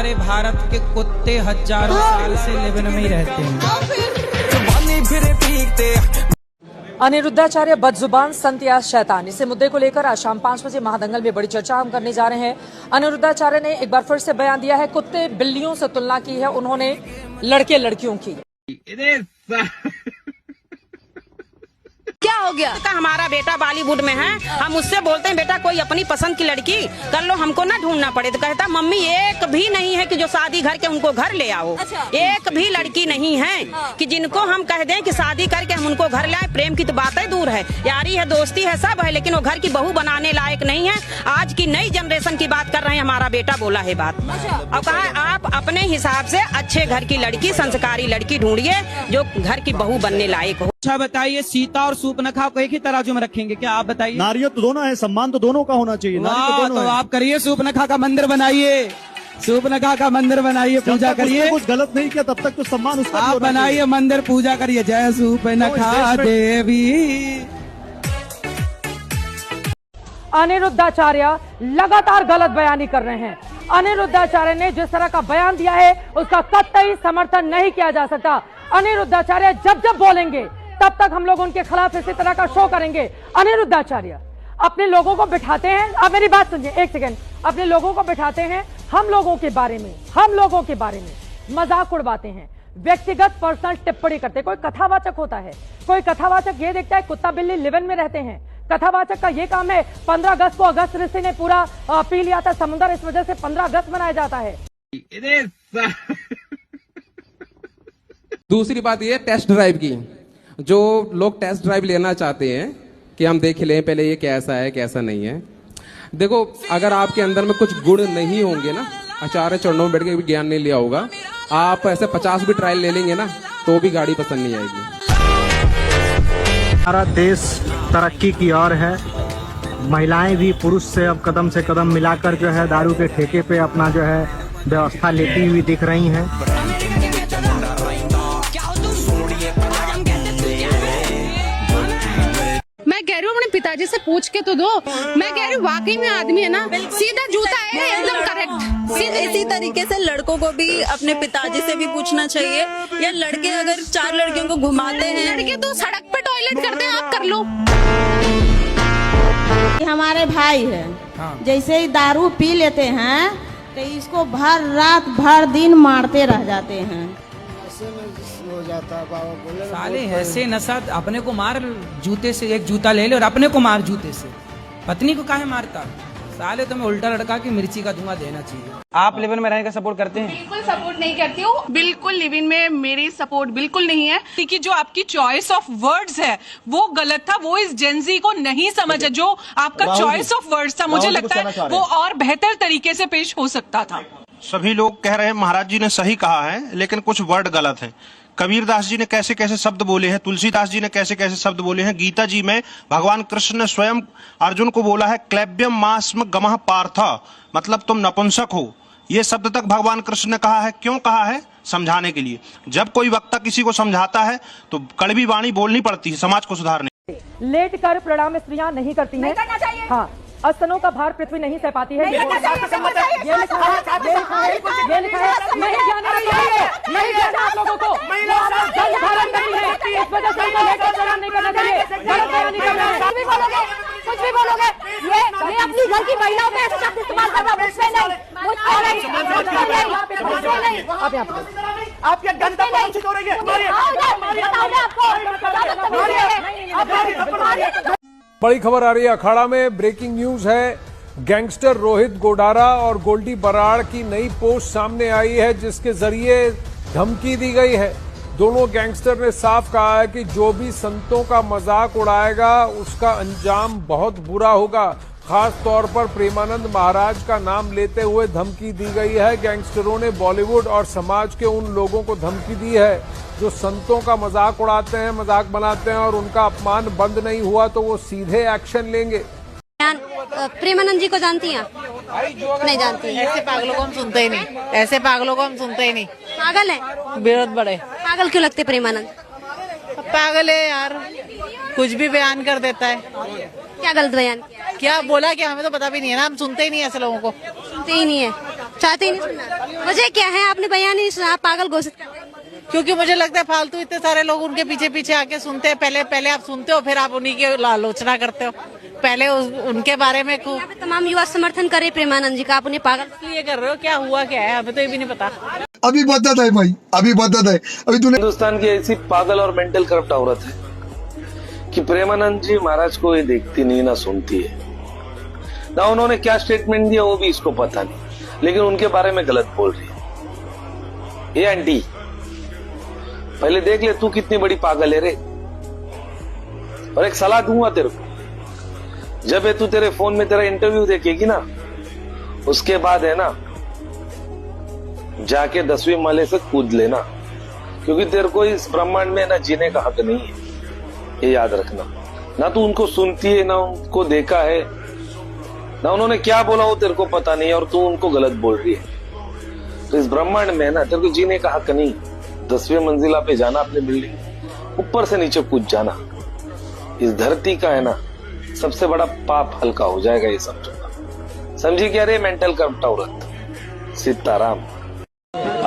हमारे भारत के कुत्ते हजारों साल से लेबन में ही रहते हैं। अनिरुद्धाचार्य बदजुबान संत या शैतान, इसी मुद्दे को लेकर आज शाम 5 बजे महादंगल में बड़ी चर्चा हम करने जा रहे हैं। अनिरुद्धाचार्य ने एक बार फिर से बयान दिया है, कुत्ते बिल्लियों से तुलना की है उन्होंने लड़के लड़कियों की। क्या हो गया? हमारा बेटा बॉलीवुड में है, हम उससे बोलते हैं बेटा कोई अपनी पसंद की लड़की कर लो, हमको ना ढूंढना पड़े। तो कहता मम्मी एक भी नहीं है कि जो शादी घर के उनको घर ले आओ। अच्छा। एक भी लड़की नहीं है कि जिनको हम कह दें कि शादी करके हम उनको घर ले आए। प्रेम की तो बातें दूर है, यारी है, दोस्ती है, सब है, लेकिन वो घर की बहू बनाने लायक नहीं है। आज की नई जनरेशन की बात कर रहे हैं, हमारा बेटा बोला है बात। अब कहा आप अपने हिसाब से अच्छे घर की लड़की, संस्कारी लड़की ढूंढिए जो घर की बहू बनने लायक हो। अच्छा बताइए, सीता और सूर्पनखा को एक ही तराजू में रखेंगे क्या? आप बताइए। नारियों तो दोनों है, सम्मान तो दोनों का होना चाहिए। तो आप करिए, सूर्पनखा का मंदिर बनाइए, सूर्पनखा का मंदिर बनाइए, पूजा करिए। कुछ गलत नहीं किया तब तक तो सम्मान उसका आप बनाइए मंदिर, पूजा करिए। जय सूर्पनखा देवी। अनिरुद्धाचार्य लगातार गलत बयानी कर रहे हैं। अनिरुद्धाचार्य ने जिस तरह का बयान दिया है उसका कतई समर्थन नहीं किया जा सकता। अनिरुद्धाचार्य जब जब बोलेंगे तब तक हम लोग उनके खिलाफ इसी तरह का शो करेंगे। अनिरुद्धाचार्य अपने लोगों को बिठाते हैं, आप मेरी बात सुनिए एक सेकेंड, अपने लोगों को बिठाते हैं, हम लोगों के बारे में मजाक उड़वाते हैं, व्यक्तिगत पर्सनल टिप्पणी करते हैं। कोई कथावाचक होता है, कोई कथावाचक ये देखता है कुत्ता बिल्ली लिवन में रहते हैं। कथावाचक का ये काम है। 15 अगस्त को अगस्त ऋषि ने पूरा पी लिया था समुद्र, इस वजह से 15 अगस्त मनाया जाता है। दूसरी बात ये टेस्ट ड्राइव की, जो लोग टेस्ट ड्राइव लेना चाहते हैं कि हम देख लें पहले ये कैसा है कैसा नहीं है। देखो, अगर आपके अंदर में कुछ गुण नहीं होंगे ना, आचार्य चरणों में बैठ के भी ज्ञान नहीं लिया होगा, आप ऐसे 50 भी ट्रायल ले लेंगे ना तो भी गाड़ी पसंद नहीं आएगी। हमारा देश तरक्की की ओर है। महिलाएं भी पुरुष से अब कदम से कदम मिलाकर जो है दारू के ठेके पे अपना जो है व्यवस्था लेती हुई दिख रही हैं। मैं कह रही हूँ अपने पिताजी से पूछ के तो दो। मैं कह रही हूँ वाकई में आदमी है ना, सीधा जूता है, एकदम करेक्ट। इसी तरीके से लड़कों को भी अपने पिताजी से भी पूछना चाहिए, या लड़के अगर 4 लड़कियों को घुमाते हैं, लड़के तो सड़क पे टॉयलेट करते हैं, आप कर लो। हमारे भाई है, जैसे ही दारू पी लेते हैं तो इसको भर रात भर दिन मारते रह जाते हैं। हो जाता है बाबा बोले साले ऐसे नशा, अपने को मार जूते से, एक जूता ले ले और अपने को मार जूते से, पत्नी को काहे मारता? साले तुम्हें उल्टा लड़का की मिर्ची का धुआं देना चाहिए। आप लिव इन में रहने का सपोर्ट करते हैं? बिल्कुल सपोर्ट नहीं करती हूँ, बिल्कुल लिव इन में मेरी सपोर्ट बिल्कुल नहीं है। कि जो आपकी चॉइस ऑफ वर्ड्स है वो गलत था, वो इस जेंजी को नहीं समझा। जो आपका चॉइस ऑफ वर्ड्स था, मुझे लगता है वो और बेहतर तरीके से पेश हो सकता था। सभी लोग कह रहे हैं महाराज जी ने सही कहा है, लेकिन कुछ वर्ड गलत हैं। कबीरदास जी ने कैसे कैसे शब्द बोले हैं, तुलसीदास जी ने कैसे कैसे शब्द बोले हैं, गीता जी में भगवान कृष्ण ने स्वयं अर्जुन को बोला है क्लैब्यम मास्म गमः पार्थ, मतलब तुम नपुंसक हो। ये शब्द तक भगवान कृष्ण ने कहा है। क्यों कहा है? समझाने के लिए। जब कोई वक्ता किसी को समझाता है तो कड़वी वाणी बोलनी पड़ती है समाज को सुधारने। लेट कर प्रणाम स्त्रियां नहीं करती हैं। हाँ, स्तनों का भार पृथ्वी नहीं सह पाती है। ये लिखा है, नहीं जाना चाहिए, नहीं जाना आप लोगों को। जल धारण करनी है, इस वजह से लेकर प्रणाम नहीं करना चाहिए। गलत बयानी कर रहे हैं। कुछ भी बोलोगे, ये अपनी घर की महिलाओं पे ऐसे शब्द इस्तेमाल करना मुझसे नहीं। आप ये गंदा प्रदर्शित हो रही है। बड़ी खबर आ रही है अखाड़ा में, ब्रेकिंग न्यूज है। गैंगस्टर रोहित गोडारा और गोल्डी बराड़ की नई पोस्ट सामने आई है जिसके जरिए धमकी दी गई है। दोनों गैंगस्टर ने साफ कहा है कि जो भी संतों का मजाक उड़ाएगा उसका अंजाम बहुत बुरा होगा। खास तौर पर प्रेमानंद महाराज का नाम लेते हुए धमकी दी गई है। गैंगस्टरों ने बॉलीवुड और समाज के उन लोगों को धमकी दी है जो संतों का मजाक उड़ाते हैं, मजाक बनाते हैं और उनका अपमान बंद नहीं हुआ तो वो सीधे एक्शन लेंगे। प्रेमानंद जी को जानती हैं? नहीं जानती। ऐसे पागलों को हम सुनते ही नहीं, ऐसे पागलों को हम सुनते ही नहीं। पागल है, बेहद बड़े पागल क्यों लगते प्रेमानंद? पागल है यार, कुछ भी बयान कर देता है। क्या गलत बयान क्या बोला? क्या हमें तो पता भी नहीं है ना, हम सुनते ही नहीं ऐसे लोगों को, सुनते ही नहीं है। चाहते ही नहीं सुनना। वजह क्या है, आपने बयान नहीं सुना, पागल घोषित कर रहे हैं। क्योंकि मुझे लगता है फालतू इतने सारे लोग उनके पीछे पीछे आके सुनते हैं। पहले आप सुनते हो, फिर आप उन्हीं की आलोचना करते हो। पहले उनके बारे में यहाँ पे तमाम युवा समर्थन करे प्रेमानंद जी का, आप उन्हें पागल इसलिए कर रहे हो। क्या हुआ क्या है हमें तो ये भी नहीं पता। अभी बदत है भाई, अभी बदत है। अभी तूने हिंदुस्तान की ऐसी पागल और मेंटल करप्ट औरत है कि प्रेमानंद जी महाराज को ये देखती नहीं ना सुनती है ना। उन्होंने क्या स्टेटमेंट दिया वो भी इसको पता नहीं, लेकिन उनके बारे में गलत बोल रही है। ये आंटी पहले देख ले तू कितनी बड़ी पागल है रे। और एक सलाह दूंगा तेरे को, जब ये तू तेरे फोन में तेरा इंटरव्यू देखेगी ना, उसके बाद है ना जाके 10वीं माले से कूद लेना, क्योंकि तेरे को इस ब्रह्मांड में ना जीने का हक नहीं है। ये याद रखना। ना तू उनको सुनती है, ना उनको देखा है, ना उन्होंने क्या बोला वो तेरे को पता नहीं, और तू उनको गलत बोल रही है। तो इस ब्रह्मांड में ना तेरे को जीने का हक नहीं। 10वीं मंजिला पे जाना अपने बिल्डिंग, ऊपर से नीचे कूद जाना। इस धरती का है ना सबसे बड़ा पाप हल्का हो जाएगा, ये समझो। समझी क्या रे मेंटल करप्ट औरत। सीताराम।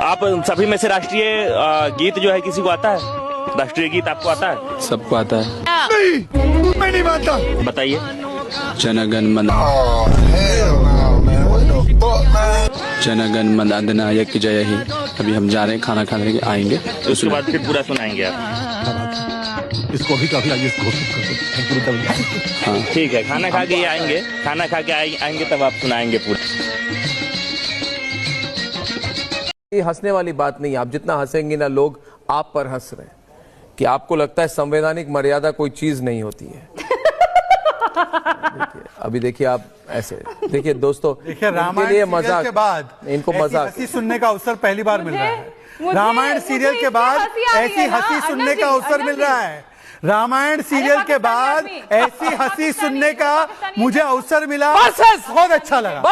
आप सभी में से राष्ट्रीय गीत जो है किसी को आता है? राष्ट्रीय गीत आपको आता है? सबको आता है। नहीं, मैं नहीं मानता। बताइए। जनगण मन जनगण मन अधिनायक जय ही। अभी हम जा रहे हैं, खाना खाने के आएंगे, उसके बाद फिर पूरा सुनाएंगे आप। इसको भी काफी आगे हाँ ठीक है, खाना खा के आएंगे, खाना खा के आएंगे तब आप सुनाएंगे पूरा। ये हंसने वाली बात नहीं है। आप जितना हंसेंगे ना, लोग आप पर हंस रहे हैं कि आपको लगता है संवैधानिक मर्यादा कोई चीज नहीं होती है। अभी देखिए आप ऐसे देखिए दोस्तों, देखिए रामायण के मजाक के बाद इनको मजाक हंसी सुनने का अवसर पहली बार मिल रहा है। रामायण सीरियल के बाद ऐसी हंसी सुनने का अवसर मिल रहा है। रामायण सीरियल के बाद ऐसी हंसी सुनने का मुझे अवसर मिला, बहुत अच्छा लगा।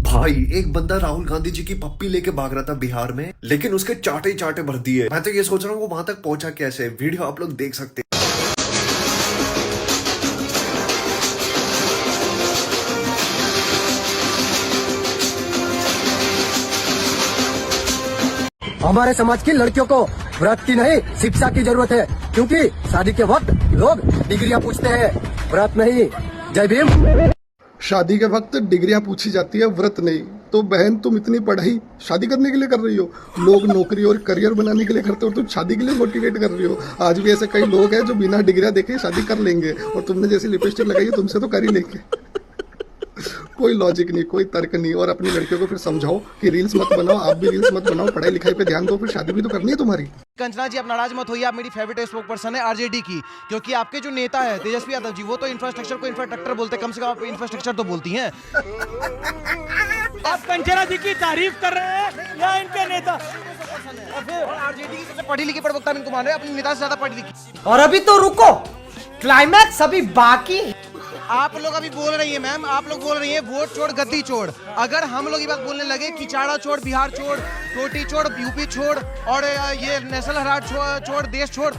भाई एक बंदा राहुल गांधी जी की पप्पी लेके भाग रहा था बिहार में, लेकिन उसके चाटे ही चाटे भर दिए। मैं तो ये सोच रहा हूँ वो वहां तक पहुंचा कैसे। वीडियो आप लोग देख सकते हैं। हमारे समाज की लड़कियों को व्रत की नहीं शिक्षा की जरूरत है, क्योंकि शादी के वक्त लोग डिग्रियां पूछते हैं, व्रत नहीं। जय भीम। शादी के वक्त डिग्रियां पूछी जाती है, व्रत नहीं। तो बहन तुम इतनी पढ़ाई शादी करने के लिए कर रही हो। लोग नौकरी और करियर बनाने के लिए करते हो, तुम शादी के लिए मोटिवेट कर रही हो। आज भी ऐसे कई लोग हैं जो बिना डिग्रियां देखे शादी कर लेंगे, और तुमने जैसी लिपस्टिक लगाई है तुमसे तो कर ही लेंगे। कोई लॉजिक नहीं, कोई तर्क नहीं। और अपनी लड़कियों को फिर समझाओ कि रील्स मत बनाओ, आप भी रील्स मत बनाओ, पढ़ाई लिखाई पे ध्यान दो, फिर शादी भी तो करनी है तुम्हारी। कंचना जी आप नाराज मत होइए, आप मेरी फेवरेट स्पोक पर्सन है आरजेडी की, क्योंकि आपके जो नेता है तेजस्वी यादव जी, वो तो इंफ्रास्ट्रक्चर को इंफ्रास्ट्रक्चर बोलते, कम से कम आप इंफ्रास्ट्रक्चर तो बोलती हैं। आप कंचना जी की तारीफ कर रहे हैं या इनके नेता? आरजेडी की सबसे पढ़ी लिखी प्रवक्ता इनको मान रहे हैं, अपने नेता से ज्यादा पढ़ी लिखी। और अभी तो रुको, क्लाइमैक्स अभी बाकी। आप लोग अभी बोल रही है मैम, आप लोग बोल रही है वोट छोड़ गद्दी छोड़। अगर हम लोग ये बात बोलने लगे कि चाड़ा छोड़, बिहार छोड़, टोटी छोड़, यूपी छोड़, और ये नेशनल हेराल्ड छोड़, देश छोड़।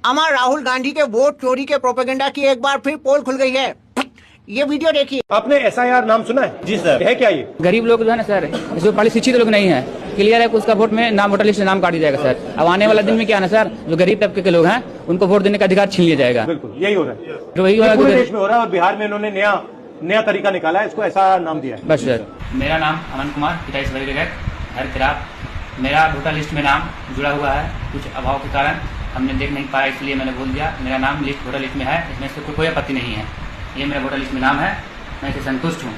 अमर राहुल गांधी के वोट चोरी के प्रोपेगेंडा की एक बार फिर पोल खुल गई है। ये वीडियो देखिए। आपने एसआईआर नाम सुना है? जी सर। है क्या ये? गरीब लोग जो है ना सर, जो पढ़े शिक्षित लोग नहीं है, क्लियर है कि उसका वोट में नाम वोटर लिस्ट से नाम काट दिया जाएगा सर। अब आने वाला दिन में क्या है ना सर, जो गरीब तबके के लोग हैं उनको वोट देने का अधिकार छीन लिया जाएगा। बिल्कुल यही हो रहा है, तो वही पूरे देश में हो रहा है, और बिहार में इन्होंने नया तरीका निकाला है, इसको ऐसा नाम दिया है। बस सर। मेरा नाम अमन कुमार, पिता हर खिलाफ। मेरा वोटर लिस्ट में नाम जुड़ा हुआ है, कुछ अभाव के कारण हमने देख नहीं पाया, इसलिए मैंने बोल दिया। मेरा नाम लिस्ट वोटर लिस्ट में है, इसमें से कोई आपत्ति नहीं है। ये मेरा वोटर लिस्ट में नाम है, मैं इसे संतुष्ट हूँ।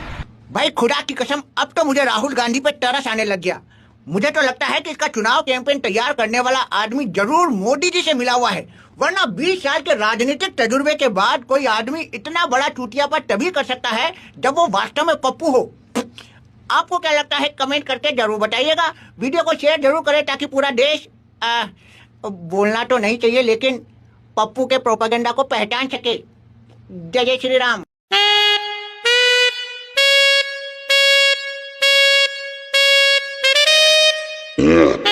भाई खुदा की कसम, अब तो मुझे राहुल गांधी पे तरस आने लग गया। मुझे तो लगता है कि इसका चुनाव कैंपेन तैयार करने वाला आदमी जरूर मोदी जी से मिला हुआ है, वरना 20 साल के राजनीतिक तजुर्बे के बाद कोई आदमी इतना बड़ा चूतियापन तभी कर सकता है जब वो वास्तव में पप्पू हो। आपको क्या लगता है कमेंट करके जरूर बताइएगा। वीडियो को शेयर जरूर करें ताकि पूरा देश, बोलना तो नहीं चाहिए लेकिन पप्पू के प्रोपेगेंडा को पहचान सके। जय जय श्री राम। Yeah.